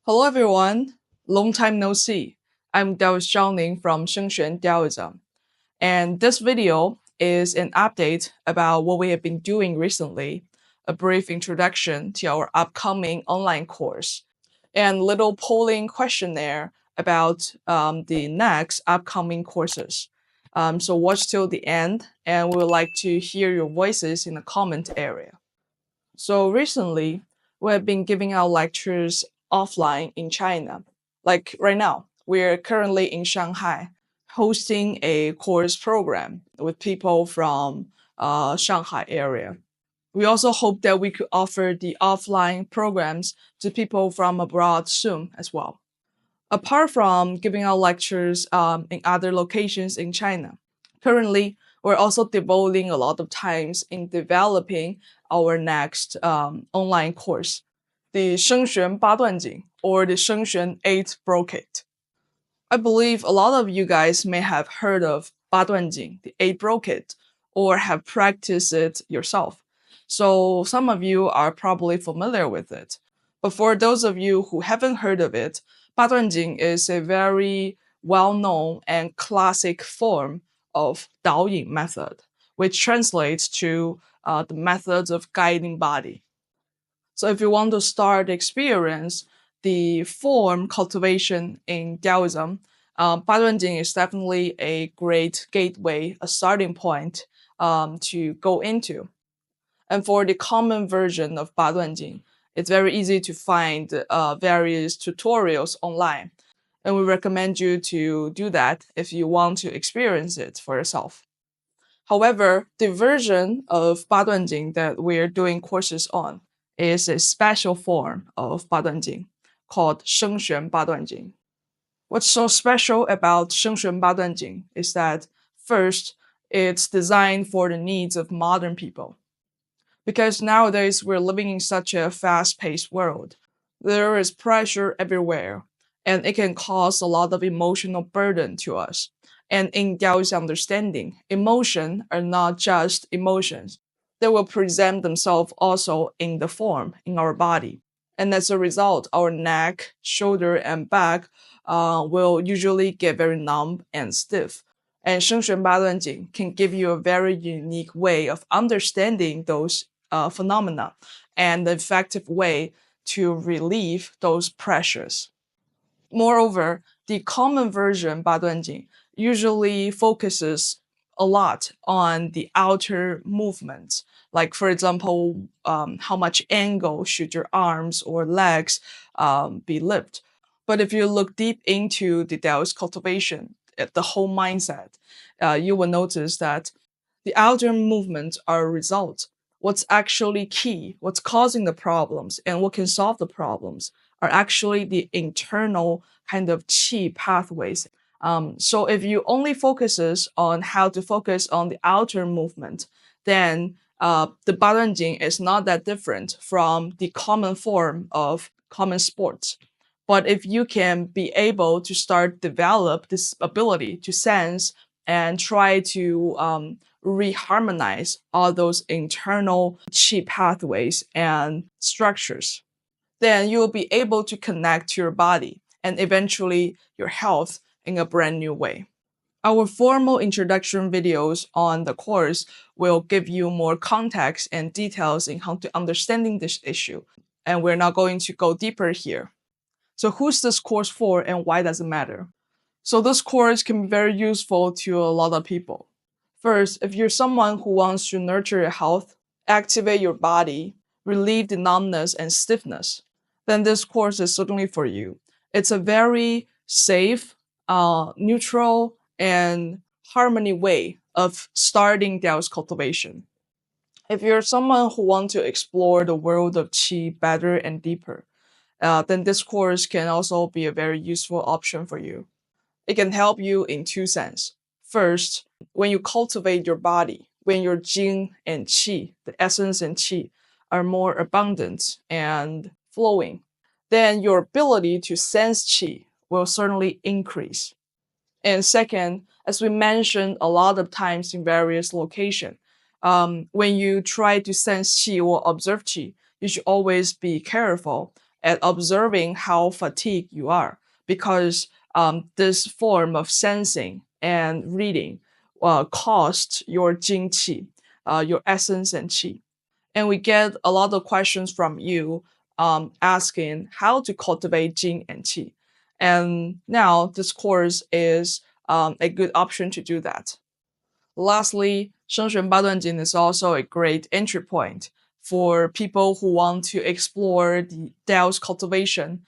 Hello everyone, long time no see. I'm Daoist Taiji from Shengxuan Daoism, and this video is an update about what we have been doing recently, a brief introduction to our upcoming online course, and little polling questionnaire about the next upcoming courses. So watch till the end, and we would like to hear your voices in the comment area. So recently, we have been giving out lectures offline in China. Like right now, we're currently in Shanghai hosting a course program with people from Shanghai area. We also hope that we could offer the offline programs to people from abroad soon as well. Apart from giving out lectures in other locations in China, currently we're also devoting a lot of times in developing our next online course, the Shengxuan Baduanjin or the Shengxuan 8 Brocade. I believe a lot of you guys may have heard of Baduanjin, the 8 Brocade, or have practiced it yourself. So some of you are probably familiar with it. But for those of you who haven't heard of it, Baduanjin is a very well-known and classic form of Daoyin method, which translates to the methods of guiding body. So if you want to start experience the form cultivation in Daoism, Baduanjing is definitely a great gateway, a starting point to go into. And for the common version of Baduanjing, it's very easy to find various tutorials online. And we recommend you to do that if you want to experience it for yourself. However, the version of Baduanjing that we're doing courses on is a special form of Baduanjing called Shengxuan Baduanjin. What's so special about Shengxuan Baduanjin is that, first, it's designed for the needs of modern people. Because nowadays we're living in such a fast-paced world, there is pressure everywhere, and it can cause a lot of emotional burden to us. And in Daoist understanding, emotion are not just emotions. They will present themselves also in the form in our body. And as a result, our neck, shoulder, and back will usually get very numb and stiff. And Shengxuan Baduanjing can give you a very unique way of understanding those phenomena and the effective way to relieve those pressures. Moreover, the common version Baduanjing usually focuses a lot on the outer movements. Like, for example, how much angle should your arms or legs be lifted. But if you look deep into the Daoist cultivation, the whole mindset, you will notice that the outer movements are a result. What's actually key, what's causing the problems, and what can solve the problems are actually the internal kind of qi pathways. So if you only focuses on how to focus on the outer movement, then the Baduanjing is not that different from the common form of common sports. But if you can be able to start develop this ability to sense and try to reharmonize all those internal qi pathways and structures, then you will be able to connect to your body and eventually your health in a brand new way. Our formal introduction videos on the course will give you more context and details in how to understanding this issue, and we're not going to go deeper here. So who's this course for and why does it matter? So this course can be very useful to a lot of people. First, if you're someone who wants to nurture your health, activate your body, relieve the numbness and stiffness, then this course is certainly for you. It's a very safe, neutral, and harmony way of starting Daoist cultivation. If you're someone who wants to explore the world of qi better and deeper, then this course can also be a very useful option for you. It can help you in two senses. First, when you cultivate your body, when your jing and qi, the essence and qi, are more abundant and flowing, then your ability to sense qi will certainly increase. And second, as we mentioned a lot of times in various locations, when you try to sense qi or observe qi, you should always be careful at observing how fatigued you are, because this form of sensing and reading costs your jing qi, your essence and qi. And we get a lot of questions from you asking how to cultivate jing and qi. And now this course is a good option to do that. Lastly, Shengxuan Baduanjin is also a great entry point for people who want to explore the Daoist cultivation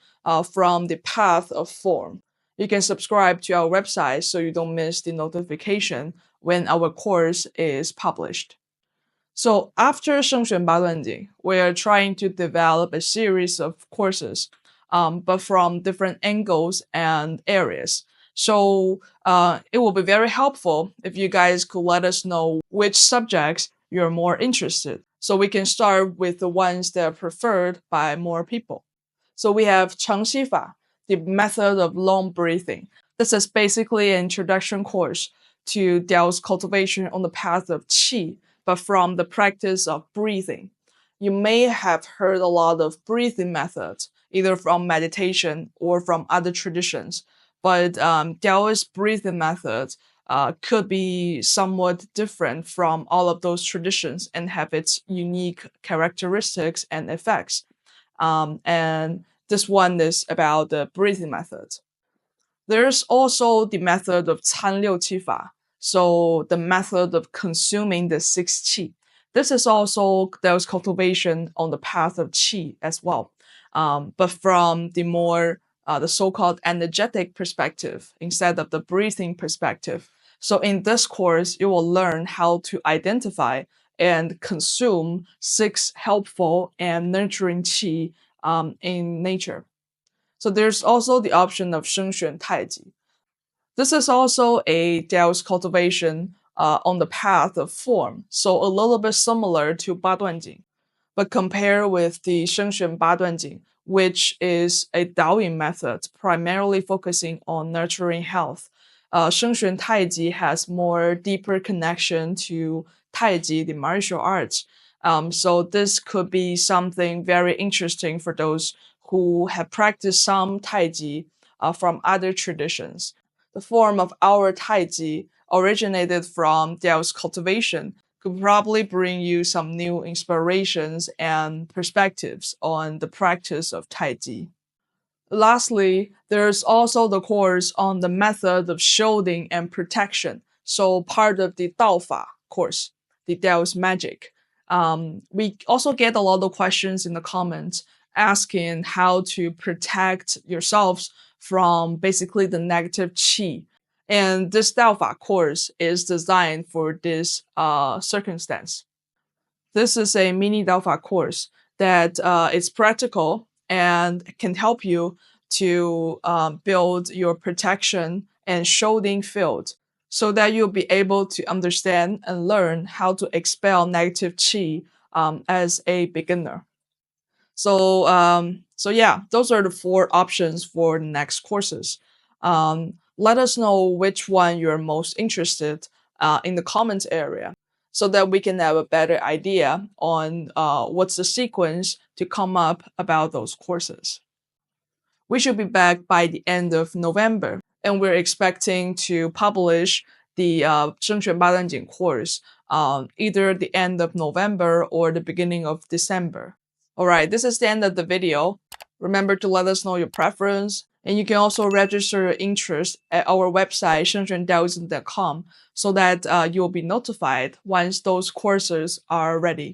from the path of form. You can subscribe to our website so you don't miss the notification when our course is published. So after Shengxuan Baduanjin, we are trying to develop a series of courses, but from different angles and areas. So it will be very helpful if you guys could let us know which subjects you're more interested, so we can start with the ones that are preferred by more people. So we have Chengxi Fa, the method of long breathing. This is basically an introduction course to Daoist cultivation on the path of qi, but from the practice of breathing. You may have heard a lot of breathing methods, either from meditation or from other traditions, but Daoist breathing methods could be somewhat different from all of those traditions and have its unique characteristics and effects. And this one is about the breathing methods. There's also the method of 参六气法, so the method of consuming the 6 qi. This is also Daoist cultivation on the path of qi as well, but from the more the so-called energetic perspective instead of the breathing perspective. So in this course, you will learn how to identify and consume 6 helpful and nurturing qi in nature. So there's also the option of Shengxuan Taiji. This is also a Daoist cultivation on the path of form, so a little bit similar to Baduanjin. But compare with the Shengxuan Baduanjin, which is a Daoyin method primarily focusing on nurturing health. Shengxuan Taiji has more deeper connection to Taiji, the martial arts. So this could be something very interesting for those who have practiced some Taiji from other traditions. The form of our Taiji originated from Daoist cultivation could probably bring you some new inspirations and perspectives on the practice of Taiji. Lastly, there's also the course on the method of shielding and protection, so part of the Daofa course, the Daoist magic. We also get a lot of questions in the comments asking how to protect yourselves from basically the negative qi. And this Daofa course is designed for this circumstance. This is a mini Daofa course that is practical and can help you to build your protection and shielding field so that you'll be able to understand and learn how to expel negative qi as a beginner. So yeah, those are the 4 options for the next courses. Let us know which one you're most interested in the comments area, so that we can have a better idea on what's the sequence to come up about those courses. We should be back by the end of November, and we're expecting to publish the Shengxuan Baduanjin course either the end of November or the beginning of December. Alright, this is the end of the video. Remember to let us know your preference, and you can also register your interest at our website shengxuandaoism.com so that you'll be notified once those courses are ready.